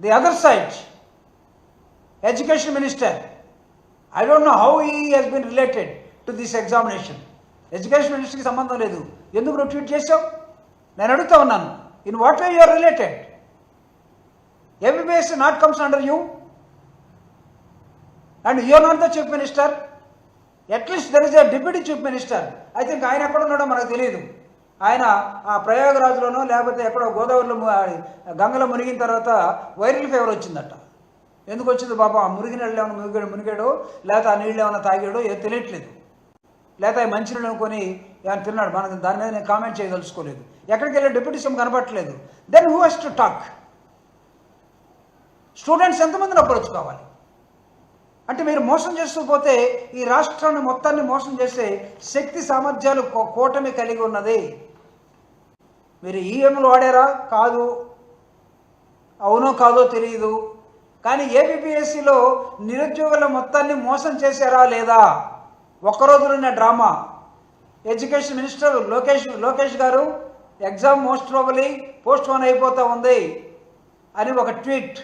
The other side, Education Minister, I don't know how he has been related to this examination. Education Minister ki sambandham ledu. Enduku nu tweet chesav? Nenu adugutha unnanu. In what way you are related? MBBS not comes under you, and you are not the Chief Minister. At least there is a Deputy Chief Minister. I think ఆయన ఎక్కడ ఉన్నాడో మనకు తెలియదు. ఆయన ఆ ప్రయాగరాజ్లోనో లేకపోతే ఎక్కడో గోదావరిలో గంగలో మునిగిన తర్వాత వైరల్ ఫీవర్ వచ్చిందట. ఎందుకు వచ్చింది పాపం? ఆ మునిగి నీళ్ళు ఏమైనా మునిగాడో లేకపోతే ఆ నీళ్ళు ఏమైనా తాగాడో ఏదో తెలియట్లేదు. లేకపోతే ఆ మంచినీళ్ళు అనుకొని ఏమైనా తిన్నాడు. మనకు దాని మీద నేను కామెంట్ చేయదలుచుకోలేదు. ఎక్కడికి వెళ్ళి డిప్యూటీ సీఎం కనపడట్లేదు. Then who has to talk? Students ఎంతమందిని అప్రోచ్ కావాలి? అంటే మీరు మోసం చేస్తూ పోతే ఈ రాష్ట్రాన్ని మొత్తాన్ని మోసం చేసే శక్తి సామర్థ్యాలు కూటమి కలిగి ఉన్నది. మీరు ఈఎంలు వాడారా? కాదు. అవునో కాదో తెలియదు. కానీ ఏపీపీఎస్సీలో నిరుద్యోగుల మొత్తాన్ని మోసం చేశారా లేదా? ఒక్కరోజులున్న డ్రామా. ఎడ్యుకేషన్ మినిస్టర్ లోకేష్ గారు exam most probably post phone అయిపోతూ ఉంది అని ఒక ట్వీట్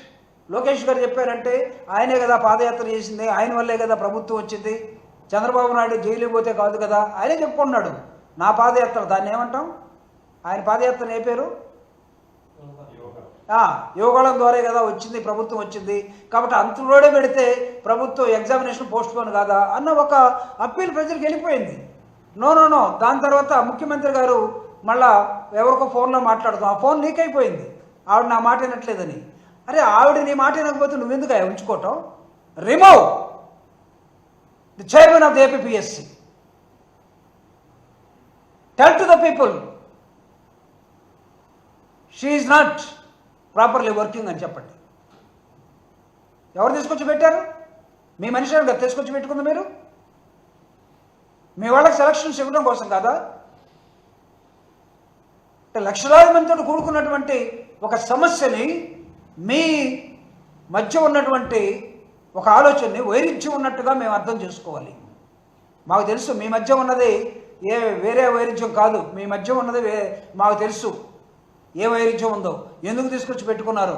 లోకేష్ గారు చెప్పారంటే ఆయనే కదా పాదయాత్ర చేసింది, ఆయన వల్లే కదా ప్రభుత్వం వచ్చింది, చంద్రబాబు నాయుడు జైలు పోతే కాదు కదా, ఆయనే చెప్పుకున్నాడు. నా పాదయాత్ర, దాన్ని ఏమంటాం? ఆయన పాదయాత్ర ఏ పేరు? యోగాళం ద్వారా కదా వచ్చింది, ప్రభుత్వం వచ్చింది, కాబట్టి అంతలోనే పెడితే ప్రభుత్వం ఎగ్జామినేషన్ పోస్ట్ పోన్ కాదా అన్న ఒక అప్పీల్ ప్రజలకు వెళ్ళిపోయింది. నో. దాని తర్వాత ముఖ్యమంత్రి గారు మళ్ళా ఎవరికో ఫోన్లో మాట్లాడుతాం, ఆ ఫోన్ లీక్ అయిపోయింది. ఆవిడ నా మాట వినట్లేదని. అరే ఆవిడ నీ మాట వినకపోతే నువ్వెందుకు ఉంచుకోవటం? Remove the chairman of the APPSC. Tell to the people she is not properly working అని చెప్పండి. ఎవరు తీసుకొచ్చి పెట్టారు? మీ మనిషి గారు తీసుకొచ్చి పెట్టుకుంది మీరు? మీ వాళ్ళకి సెలక్షన్స్ ఇవ్వడం కోసం కాదా? అంటే లక్షలాది మందితో కూడుకున్నటువంటి ఒక సమస్యని మీ మధ్య ఉన్నటువంటి ఒక ఆలోచనని వైరుధ్యం ఉన్నట్టుగా మేము అర్థం చేసుకోవాలి. మాకు తెలుసు మీ మధ్య ఉన్నది వేరే వైరుధ్యం కాదు. మీ మధ్య ఉన్నది మాకు తెలుసు ఏ వైరుధ్యం ఉందో, ఎందుకు తీసుకొచ్చి పెట్టుకున్నారు.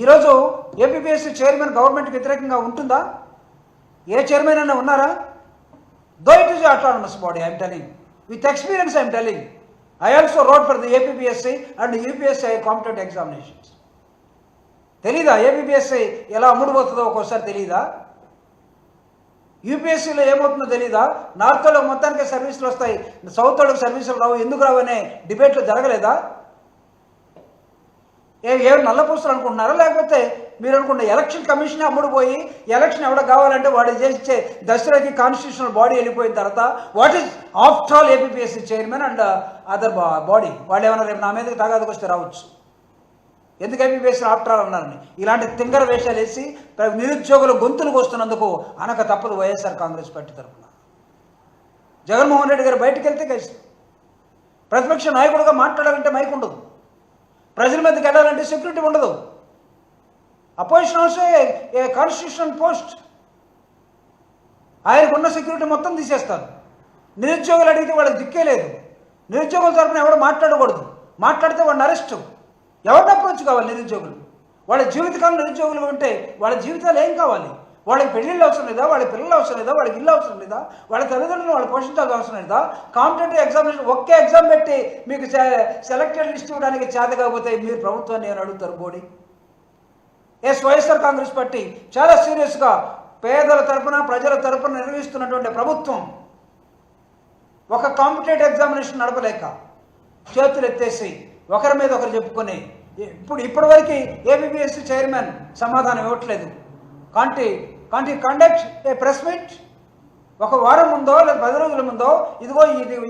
ఈరోజు ఏపీపీఎస్సీ చైర్మన్ గవర్నమెంట్కి వ్యతిరేకంగా ఉంటుందా? ఏ చైర్మన్ అన్నా ఉన్నారా? Though it is autonomous body, I'm telling with experience. I'm telling I also wrote for the APPSC and UPSC competent examinations. తెలీదా ఏపీపీఎస్సీ ఎలా అమ్ముడుపోతుందో ఒక్కోసారి తెలీదా? యూపీఎస్సీలో ఏమవుతుందో తెలీదా? నార్త్లో మొత్తానికి సర్వీసులు వస్తాయి, సౌత్ వాళ్ళకి సర్వీసులు రావు, ఎందుకు రావు అనే డిబేట్లు జరగలేదా? ఏం నల్లపూసలు అనుకుంటున్నారా? లేకపోతే మీరు అనుకున్న ఎలక్షన్ కమిషన్ అమ్ముడుపోయి ఎలక్షన్ ఎవడ కావాలంటే వాడు చేసే దసరాకి కాన్స్టిట్యూషనల్ బాడీ వెళ్ళిపోయిన తర్వాత what is after all APPSC chairman and other body వాళ్ళు ఏమైనా రేపు నా మీదకి తగాదకు వస్తే రావచ్చు. ఎందుకు ఏపీపీఎస్సీ ఆఫ్టర్ ఆల్ అన్నారని ఇలాంటి తింగర వేషాలు వేసి నిరుద్యోగుల గొంతులకు వస్తున్నందుకు అనక తప్పదు వైఎస్ఆర్ కాంగ్రెస్ పార్టీ తరఫున. జగన్మోహన్ రెడ్డి గారు బయటకు వెళ్తే కలిసి ప్రతిపక్ష నాయకుడిగా మాట్లాడాలంటే మైక్ ఉండదు, ప్రజల మీదకి వెళ్ళాలంటే సెక్యూరిటీ ఉండదు. Opposition also a constitutional post. ఆయనకున్న సెక్యూరిటీ మొత్తం తీసేస్తారు. నిరుద్యోగులు అడిగితే వాళ్ళకి దిక్కే లేదు. నిరుద్యోగుల తరఫున ఎవరు మాట్లాడకూడదు, మాట్లాడితే వాడిని అరెస్టు. ఎవరిని అప్రోచ్ కావాలి? నిరుద్యోగులు. వాళ్ళ జీవితకాలం నిరుద్యోగులు ఉంటే వాళ్ళ జీవితాలు ఏం కావాలి? వాళ్ళకి పెళ్ళిళ్ళు అవసరం లేదా? వాళ్ళ పిల్లలు అవసరం లేదా? వాళ్ళకి ఇల్లు అవసరం లేదా? వాళ్ళ తల్లిదండ్రులు వాళ్ళు పోషించాల్సిన అవసరం లేదా? కాంపిటేటివ్ ఎగ్జామినేషన్ ఒకే ఎగ్జామ్ పెట్టి మీకు సెలెక్టెడ్ లిస్ట్ ఇవ్వడానికి చేత కాకపోతే మీరు ప్రభుత్వాన్ని ఏమని అడుగుతారు? బోడీ వైఎస్ఆర్ కాంగ్రెస్ పార్టీ చాలా సీరియస్గా పేదల తరపున ప్రజల తరపున నిర్వహిస్తున్నటువంటి ప్రభుత్వం ఒక కాంపిటేటివ్ ఎగ్జామినేషన్ నడపలేక చేతులు ఎత్తేసి ఒకరి మీద ఒకరు చెప్పుకొని ఇప్పటివరకు ఏపీపీఎస్సీ చైర్మన్ సమాధానం ఇవ్వట్లేదు. కాంటి కండక్ట్ ఏ ప్రెస్ మీట్ ఒక వారం ముందో లేదా 10 రోజుల ముందో, ఇదిగో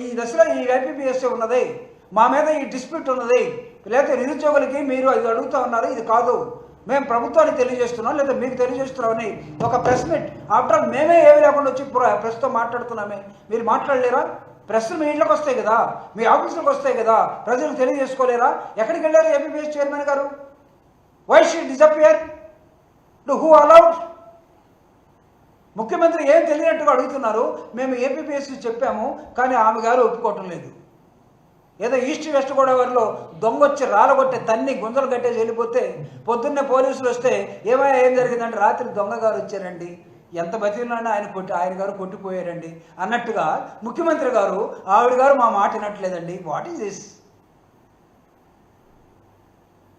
ఈ దశలో ఈ ఏపీపీఎస్సీ ఉన్నది, మా మీద ఈ డిస్ప్యూట్ ఉన్నది, లేకపోతే నిరుద్యోగులకి మీరు ఇది అడుగుతూ ఉన్నారు, ఇది కాదు మేము ప్రభుత్వానికి తెలియజేస్తున్నాం లేదా మీకు తెలియజేస్తున్నామని ఒక ప్రెస్ మీట్ ఆఫ్టర్ మేమే ఏమి లేకుండా వచ్చి ప్రెస్తో మాట్లాడుతున్నామే. మీరు మాట్లాడలేరా? ప్రెస్లు మీ ఇళ్ళకి వస్తాయి కదా, మీ ఆఫీసులకు వస్తాయి కదా, ప్రజలకు తెలియజేసుకోలేరా? ఎక్కడికి వెళ్ళారు ఏపీపీఎస్సీ చైర్మన్ గారు? Why she disappear? Who allowed? ముఖ్యమంత్రి ఏం తెలియనట్టుగా అడుగుతున్నారు. మేము ఏపీపీఎస్సీ చెప్పాము కానీ ఆమె గారు ఒప్పుకోవటం లేదు. ఏదో ఈస్ట్ వెస్ట్ గోదావరిలో దొంగొచ్చి రాలగొట్టే తన్ని గుంజలు కట్టేసి వెళ్ళిపోతే పొద్దున్నే పోలీసులు వస్తే ఏమైనా ఏం జరిగిందంటే రాత్రి దొంగ గారు వచ్చారండి, ఎంత బతికినా ఆయన గారు కొట్టిపోయారండి అన్నట్టుగా ముఖ్యమంత్రి గారు ఆవిడ గారు మా మాట వినట్లేదండి. What is this?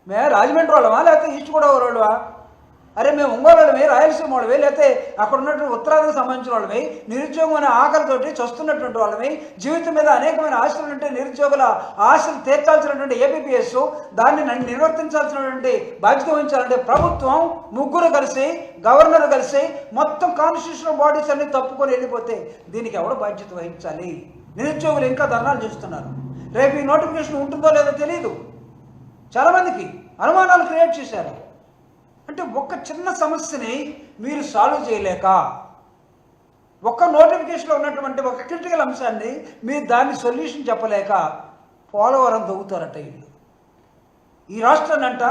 మేము రాజమండ్రి వాళ్ళమా లేకపోతే ఈస్ట్ గోదావరి వాళ్ళమా? అరే మేము ఒంగోలు వాళ్ళమే, రాయలసీమ వాళ్ళమే, లేకపోతే అక్కడ ఉన్నటువంటి ఉత్తరాదికి సంబంధించిన వాళ్ళమే, నిరుద్యోగం అనే ఆకలితోటి చస్తున్నటువంటి వాళ్ళమే, జీవితం మీద అనేకమైన ఆశలు ఉంటే నిరుద్యోగుల ఆశలు తీర్చాల్సినటువంటి ఏపీపీఎస్ దాన్ని నిర్వర్తించాల్సినటువంటి బాధ్యత వహించాలంటే ప్రభుత్వం ముగ్గురు కలిసి గవర్నర్ కలిసి మొత్తం కాన్స్టిట్యూషనల్ బాడీస్ అన్ని తప్పుకొని వెళ్ళిపోతే దీనికి ఎవరు బాధ్యత వహించాలి? నిరుద్యోగులు ఇంకా ధర్నాలు చేస్తున్నారు. రేపు ఈ నోటిఫికేషన్ ఉంటుందో లేదో తెలియదు. చాలామందికి అనుమానాలు క్రియేట్ చేశారు. అంటే ఒక్క చిన్న సమస్యని మీరు సాల్వ్ చేయలేక, ఒక్క నోటిఫికేషన్లో ఉన్నటువంటి ఒక క్రిటికల్ అంశాన్ని మీరు దాన్ని సొల్యూషన్ చెప్పలేక పోలవరం దొవుతారట వీళ్ళు. ఈ రాష్ట్రాన్ని అంట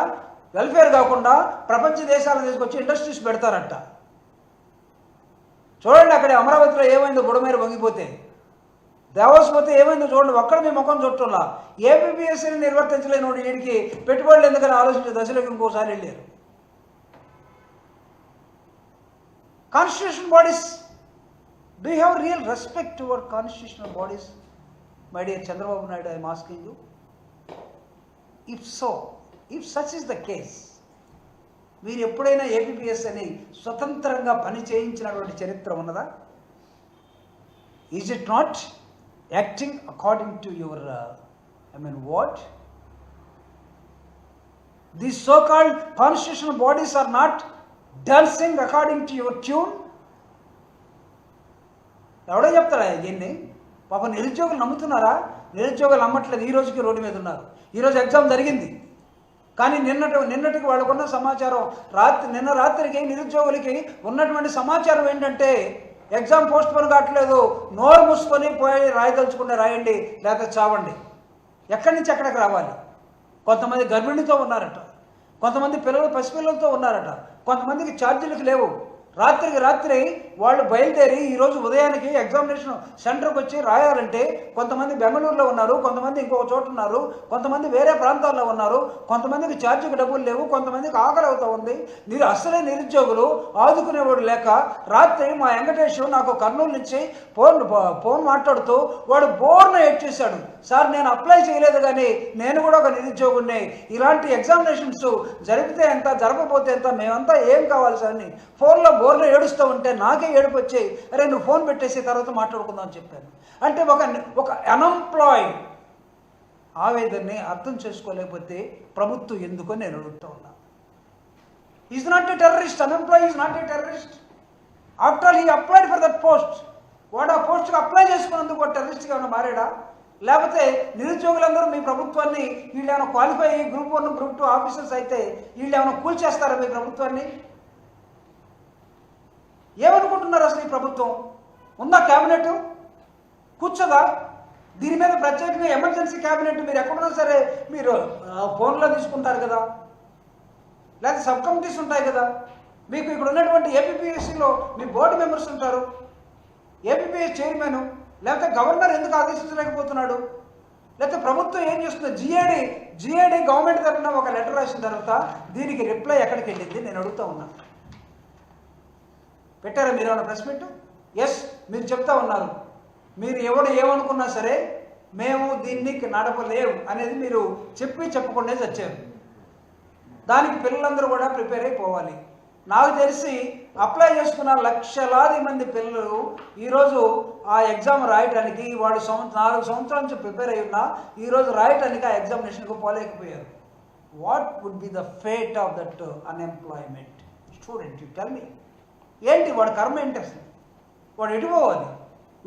వెల్ఫేర్ కాకుండా ప్రపంచ దేశాలను తీసుకొచ్చి ఇండస్ట్రీస్ పెడతారంట. చూడండి అక్కడ అమరావతిలో ఏమైందో బుడమేర వంగిపోతే, దేవాస్ పోతే ఏమైందో చూడండి. ఒక్కడ మీ ముఖం చుట్టంలా ఏపీపీఎస్సీని నిర్వర్తించలేని వాడు వీడికి పెట్టుబడులు ఎందుకని ఆలోచించే దశలోకి ఇంకోసారి వెళ్ళారు. Constitutional bodies, do you have real respect toward constitutional bodies? My dear Chandrababu Naidu, I am asking you. If so, if such is the case, మీరు ఎప్పుడైనా ఏపీపీఎస్ అని స్వతంత్రంగా పని చేయించినటువంటి చరిత్ర ఉన్నదా? Is it not acting according to your, what? These so-called constitutional bodies are not dancing according to your tune. ఎవడో చెప్తాడా దీన్ని? పాపం నిరుద్యోగులు నమ్ముతున్నారా? నిరుద్యోగులు నమ్మట్లేదు. ఈ రోజుకి రోడ్డు మీద ఉన్నారు. ఈరోజు ఎగ్జామ్ జరిగింది, కానీ నిన్నటికి వాళ్ళకున్న సమాచారం నిన్న రాత్రికి నిరుద్యోగులకి ఉన్నటువంటి సమాచారం ఏంటంటే ఎగ్జామ్ పోస్ట్ పోన్ కావట్లేదు, నోరు మూసుకొని పోయి రాయదలుచుకుంటే రాయండి లేకపోతే చావండి. ఎక్కడి నుంచి ఎక్కడికి రావాలి? కొంతమంది గర్భిణితో ఉన్నారట, కొంతమంది పసిపిల్లలతో ఉన్నారట, కొంతమందికి ఛార్జీలకు లేవు. రాత్రి వాళ్ళు బయలుదేరి ఈరోజు ఉదయానికి ఎగ్జామినేషన్ సెంటర్కి వచ్చి రాయాలంటే కొంతమంది బెంగళూరులో ఉన్నారు, కొంతమంది ఇంకొక చోట ఉన్నారు, కొంతమంది వేరే ప్రాంతాల్లో ఉన్నారు, కొంతమందికి ఛార్జీకి డబ్బులు లేవు, కొంతమందికి ఆకలి అవుతూ ఉంది. అసలే నిరుద్యోగులు ఆదుకునేవాడు లేక రాత్రి మా వెంకటేష్ నాకు కర్నూలు నుంచి ఫోన్ మాట్లాడుతూ వాడు బోర్న ఎడ్ చేశాడు. సార్ నేను అప్లై చేయలేదు, కానీ నేను కూడా ఒక నిరుద్యోగుడిని, ఇలాంటి ఎగ్జామినేషన్స్ జరిపితే ఎంత జరగకపోతే ఎంత, మేమంతా ఏం కావాలి సార్ అని ఫోన్లో బోర్లో ఏడుస్తూ ఉంటే నాకే ఏడుపు వచ్చాయి. అరే నువ్వు ఫోన్ పెట్టేసి తర్వాత మాట్లాడుకుందాం అని చెప్పాను. అంటే ఒక అన్ఎంప్లాయ్ ఆవేదనని అర్థం చేసుకోలేకపోతే ప్రభుత్వం ఎందుకో నేను అడుగుతూ ఉన్నా. Is not a terrorist, unemploy is not a terrorist. After all he applied for that post. వాడు ఆ పోస్ట్కి అప్లై చేసుకున్నందుకు వాడు టెర్రరిస్ట్గా ఏమైనా మారాడా? లేకపోతే నిరుద్యోగులందరూ మీ ప్రభుత్వాన్ని వీళ్ళు ఏమైనా క్వాలిఫై అయ్యి గ్రూప్ 1 గ్రూప్ 2 ఆఫీసర్స్ అయితే వీళ్ళు ఏమైనా కూల్చేస్తారా మీ ప్రభుత్వాన్ని? ఏమనుకుంటున్నారు అసలు? ఈ ప్రభుత్వం ఉందా? క్యాబినెట్ కూర్చోదా? దీని మీద ప్రత్యేకంగా ఎమర్జెన్సీ క్యాబినెట్ మీరు ఎక్కడున్నా సరే మీరు ఫోన్లో తీసుకుంటారు కదా, లేకపోతే సబ్ కమిటీస్ ఉంటాయి కదా. మీకు ఇక్కడ ఉన్నటువంటి ఏపీపీఎస్సీలో మీ బోర్డు మెంబర్స్ ఉంటారు, ఏపీపీఎస్ చైర్మన్, లేకపోతే గవర్నర్ ఎందుకు ఆదేశించలేకపోతున్నాడు? లేకపోతే ప్రభుత్వం ఏం చేస్తుంది? జిఏడి గవర్నమెంట్ తరఫున ఒక లెటర్ రాసిన తర్వాత దీనికి రిప్లై ఎక్కడికి వెళ్ళింది నేను అడుగుతూ ఉన్నా. పెట్టారా మీరు ఏమైనా ప్రెస్ మీట్? ఎస్, మీరు చెప్తా ఉన్నారు, మీరు ఎవడు ఏమనుకున్నా సరే మేము దీన్ని నడపలేవు అనేది మీరు చెప్పకుండా చచ్చారు. దానికి పిల్లలందరూ కూడా ప్రిపేర్ అయిపోవాలి. నాకు తెలిసి అప్లై చేసుకున్న లక్షలాది మంది పిల్లలు ఈరోజు ఆ ఎగ్జామ్ రాయడానికి వాడు 4 సంవత్సరాల నుంచి ప్రిపేర్ అయి ఉన్నా ఈరోజు రాయడానికి ఆ ఎగ్జామినేషన్కు పోలేకపోయారు. What would be the fate of that unemployment student? You tell me. ఏంటి వాడు కర్మ ఏంటి అసలు? వాడు ఎటుపోవాలి?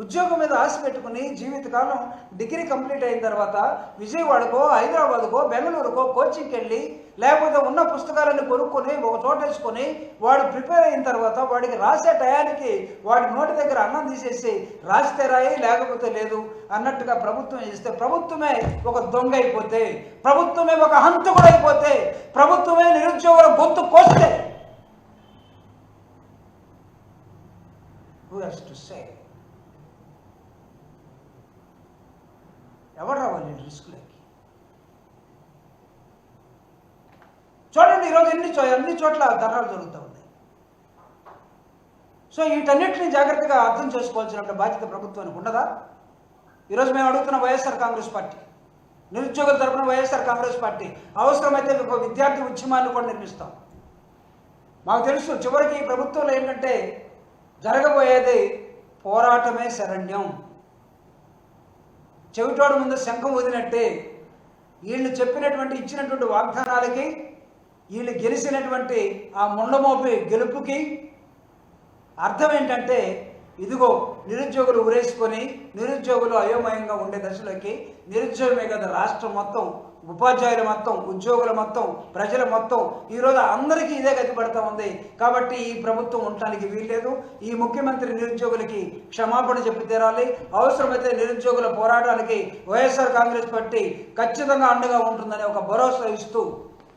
ఉద్యోగం మీద ఆశ పెట్టుకుని జీవితకాలం డిగ్రీ కంప్లీట్ అయిన తర్వాత విజయవాడకో హైదరాబాద్కో బెంగళూరుకో కోచింగ్కి వెళ్ళి లేకపోతే ఉన్న పుస్తకాలన్నీ కొనుక్కొని ఒక చోట వేసుకొని వాడు ప్రిపేర్ అయిన తర్వాత వాడికి రాసే టయానికి వాడి నోటి దగ్గర అన్నం తీసేసి రాస్తే రాయి లేకపోతే లేదు అన్నట్టుగా ప్రభుత్వం చేస్తే, ప్రభుత్వమే ఒక దొంగ అయిపోతే, ప్రభుత్వమే ఒక హంతకుడు అయిపోతే, ప్రభుత్వమే నిరుద్యోగుల గొంతు కోస్తే, who has to say? ఎవరు రావాలి రిస్కులకి? చూడండి ఈరోజు అన్ని చోట్ల ధర్నాలు జరుగుతూ ఉన్నాయి. సో వీటన్నిటిని జాగ్రత్తగా అర్థం చేసుకోవాల్సిన బాధ్యత ప్రభుత్వానికి ఉండదా? ఈరోజు మేము అడుగుతున్న వైఎస్ఆర్ కాంగ్రెస్ పార్టీ, నిరుద్యోగుల తరపున వైఎస్ఆర్ కాంగ్రెస్ పార్టీ అవసరమైతే ఒక విద్యార్థి ఉద్యమాన్ని కూడా నిర్మిస్తాం. మాకు తెలుసు చివరికి ఈ ప్రభుత్వంలో ఏంటంటే జరగబోయేది పోరాటమే శరణ్యం. చెవిటోడు ముందు శంఖం వదినట్టే వీళ్ళు చెప్పినటువంటి ఇచ్చినటువంటి వాగ్దానాలకి, వీళ్ళు గెలిచినటువంటి ఆ ముండమోపి గెలుపుకి అర్థం ఏంటంటే ఇదిగో నిరుద్యోగులు ఉరేసుకొని నిరుద్యోగులు అయోమయంగా ఉండే దశలోకి, నిరుద్యోగమే కదా రాష్ట్రం మొత్తం, ఉపాధ్యాయులు మొత్తం, ఉద్యోగుల మొత్తం, ప్రజల మొత్తం ఈరోజు అందరికీ ఇదే గతి పడుతూ ఉంది. కాబట్టి ఈ ప్రభుత్వం ఉండటానికి వీల్లేదు. ఈ ముఖ్యమంత్రి నిరుద్యోగులకి క్షమాపణ చెప్పి తీరాలి. అవసరమైతే నిరుద్యోగుల పోరాటానికి వైఎస్ఆర్ కాంగ్రెస్ పార్టీ ఖచ్చితంగా అండగా ఉంటుందని ఒక భరోసా ఇస్తూ